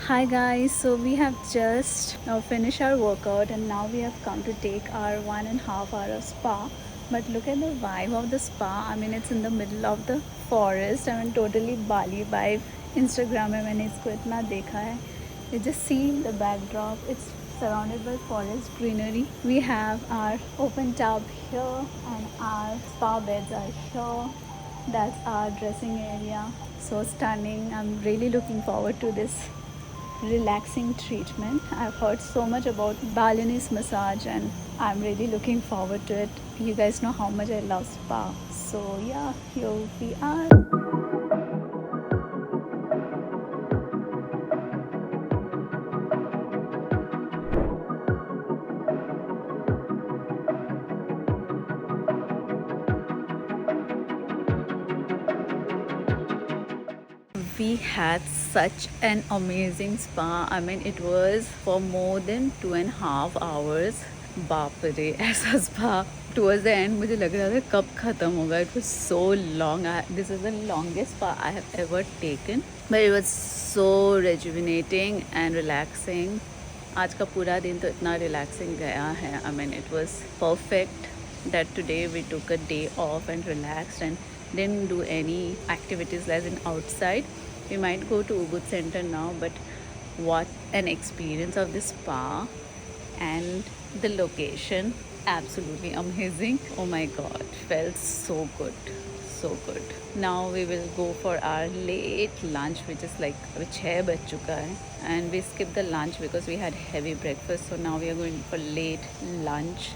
Hi guys, so we have just finished our workout and now we have come to take our 1.5 hour spa. But look at the vibe of the spa. I mean, it's in the middle of the forest. I mean, totally Bali vibe. Instagram में मैंने इसको इतना देखा है. You just see the backdrop. It's surrounded by forest greenery. We have our open tub here and our spa beds are here. That's our dressing area. So stunning. I'm really looking forward to this relaxing treatment. I've heard so much about Balinese massage and I'm really looking forward to it. You guys know how much I love spa. So yeah, here we are. We had such an amazing spa. I mean, it was for more than 2.5 hours. बाप रे ऐसा spa towards the end मुझे लग रहा था कब ख़त्म होगा. It was so long. This is the longest spa I have ever taken, but it was so rejuvenating and relaxing. आज का पूरा दिन तो इतना relaxing गया है. I mean, it was perfect that today we took a day off and relaxed and didn't do any activities as in outside. We might go to Ubud Center now, but what an experience of this spa and the location, absolutely amazing. Oh my god, felt so good, so good. Now we will go for our late lunch, which is like 6 बज चुका है, and we skipped the lunch because we had heavy breakfast. So now we are going for late lunch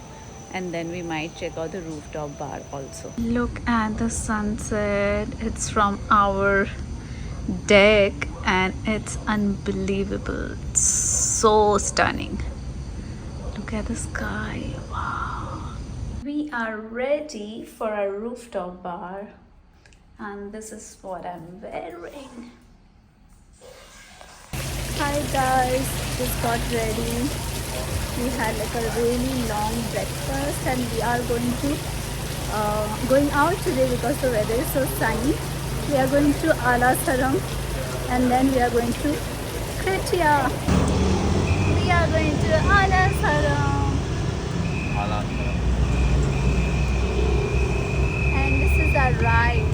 and then we might check out the rooftop bar also. Look at the sunset. It's from our deck and it's unbelievable. It's so stunning. Look at the sky. Wow. We are ready for a rooftop bar and this is what I'm wearing. Hi guys, just got ready. We had like a really long breakfast and we are going out today because the weather is so sunny. We are going to Ala Saram and then we are going to Kritia. We are going to Ala Saram. And this is our ride.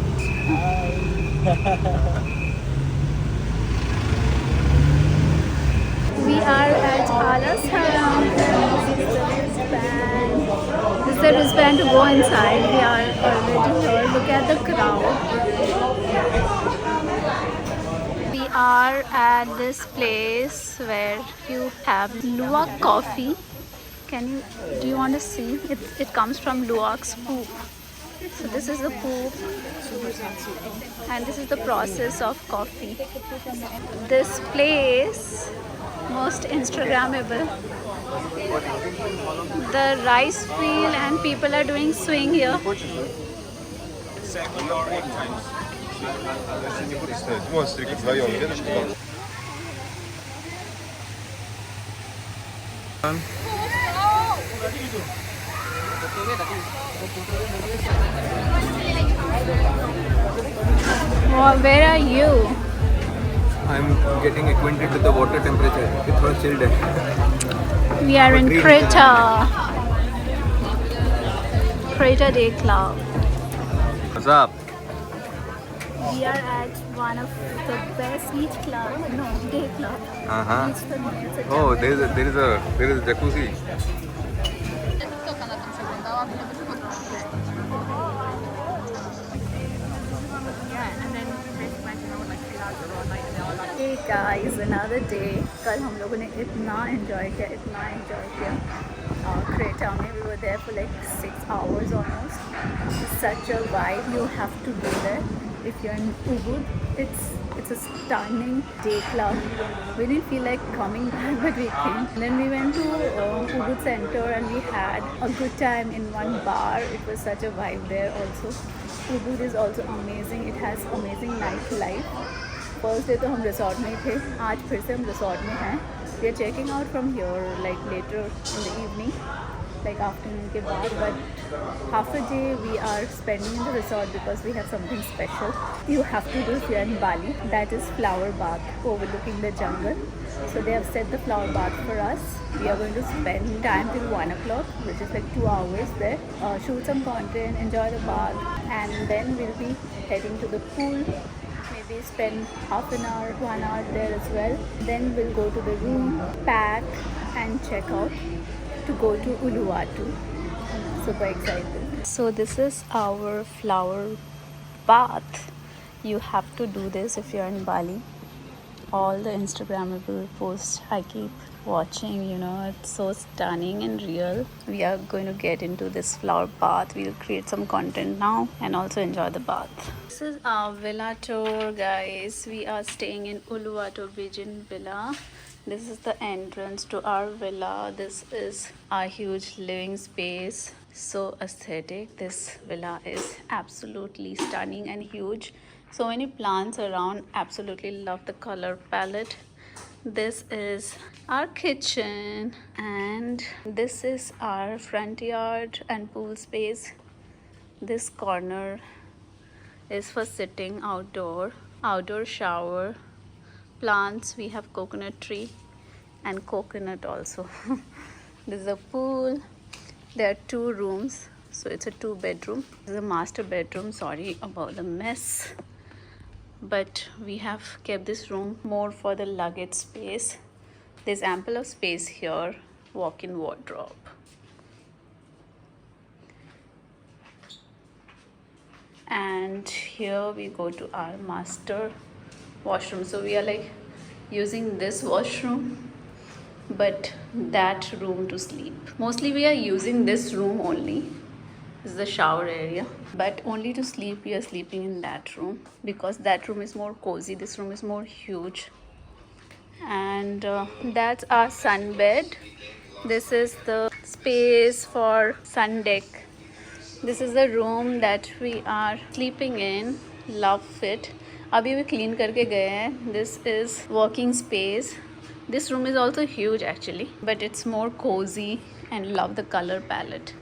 We are at Ala Saram. This is the wristband. This is the wristband to go inside. We are already here. Look at the crowd. We are at this place where you have Luwak coffee. Do you want to see? It comes from Luwak's poop. So this is the poop and this is the process of coffee. This place, most Instagrammable. The rice field and people are doing swing here. Oh, where are you? I'm getting acquainted with the water temperature. It's not chilled. We are in Creta. Creta Day Club. What's up? We are at one of the best beach club. No, day club. Oh, there is a jacuzzi. Hey guys, another day. कल हम लोगों ने इतना enjoy किया. Creta में we were there for like 6 hours almost. It's such a vibe. You have to be there if you're in Ubud. It's a stunning day club. We didn't feel like coming back, but we came. And then we went to Ubud Center and we had a good time in one bar. It was such a vibe there also. Ubud is also amazing. It has amazing nightlife. First day तो हम resort में ही थे. आज फिर से हम resort में हैं. We are checking out from here like later in the evening, like afternoon के बाद. But half a day we are spending in the resort because we have something special you have to do here in Bali. That is flower bath overlooking the jungle. So they have set the flower bath for us. We are going to spend time till 1 o'clock, which is like 2 hours there. Shoot some content, enjoy the bath, and then we'll be heading to the pool. Maybe spend half an hour, 1 hour there as well. Then we'll go to the room, pack, and check out to go to Uluwatu. Super excited. So this is our flower bath. You have to do this if you're in Bali. All the Instagrammable posts I keep watching, you know, it's so stunning and real. We are going to get into this flower bath. We'll create some content now and also enjoy the bath. This is our villa tour, guys. We are staying in Uluwatu Bijin Villa. This is the entrance to our villa. This is our huge living space. So aesthetic. This villa is absolutely stunning and huge. So many plants around. Absolutely love the color palette. This is our kitchen, and this is our front yard and pool space. This corner is for sitting outdoor shower. Plants, we have coconut tree and coconut also. This is a pool. There are 2 rooms, so it's a 2-bedroom. This is a master bedroom. Sorry about the mess, but we have kept this room more for the luggage space. There's ample of space here. Walk-in wardrobe. And here we go to our master washroom. So we are like using this washroom, but that room to sleep. Mostly we are using this room only. This is the shower area, but only to sleep we are sleeping in that room because that room is more cozy. This room is more huge. And that's our sunbed. This is the space for sun deck. This is the room that we are sleeping in. Love it. अभी भी clean करके गए हैं. This is working space. This room is also huge actually, but it's more cozy and love the color palette.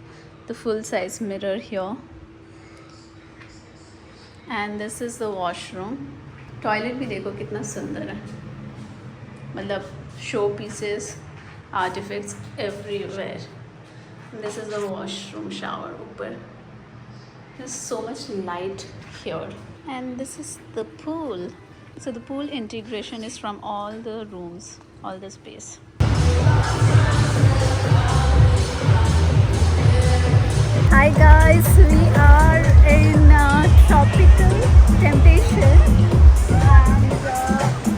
The full size mirror here. And this is the washroom. Toilet भी देखो कितना सुंदर है. मतलब show pieces, artifacts everywhere. This is the washroom shower ऊपर. There's so much light here. And this is the pool. So the pool integration is from all the rooms, all the space. Hi guys, we are in Tropical Temptation, and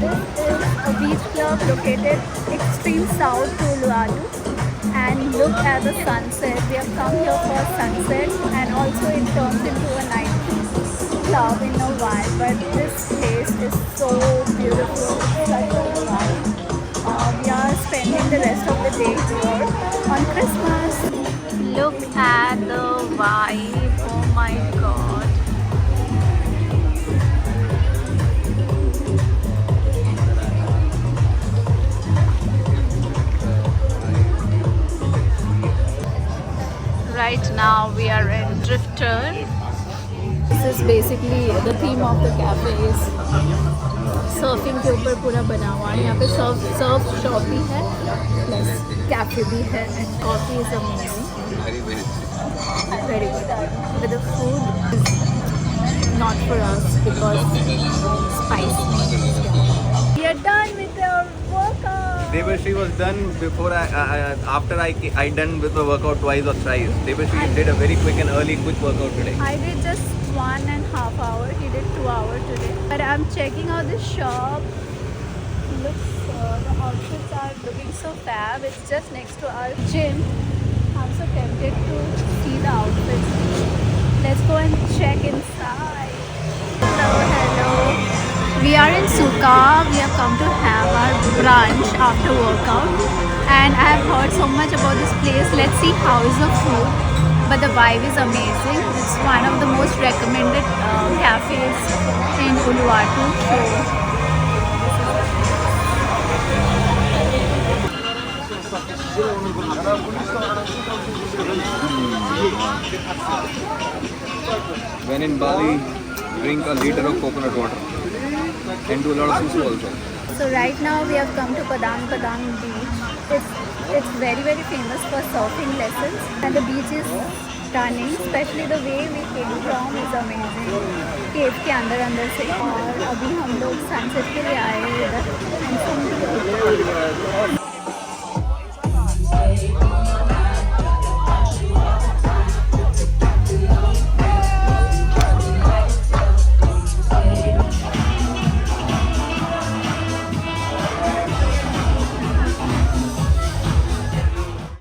this is a beach club located extreme south to Uluwatu. And look at the sunset. We have come here for sunset, and also it turns into a night club in a while. But this place is so beautiful, such a vibe. We are spending the rest of the day here on Christmas. Look at the vibe. Oh my god. Right now we are in Drifter. This is basically the theme of the cafe is surfing के ऊपर पूरा बना हुआ है. यहाँ पे surf shop भी है, plus cafe भी है, and coffee is amazing. Very good. But the food is not for us because spice. We are done with our workout. Debashri was done before after I done with the workout twice or thrice. Debashri did a very quick and early quick workout today. I did just 1.5 hours. He did 2 hours today. But I'm checking out the shop. Looks the outfits are looking so fab. It's just next to our gym. I'm so tempted to see the outfits. Let's go and check inside. Hello. We are in Suka. We have come to have our brunch after workout, and I have heard so much about this place. Let's see how is the food. But the vibe is amazing. It's one of the most recommended cafes in Uluwatu. So when in Bali, drink a liter of coconut water and do a lot of susu also. So right now we have come to Padang beach. It's very famous for surfing lessons, and the beach is stunning. Especially the way we came from is amazing. केव के अंदर से, और अभी हम लोग sunset के लिए आए हैं इधर।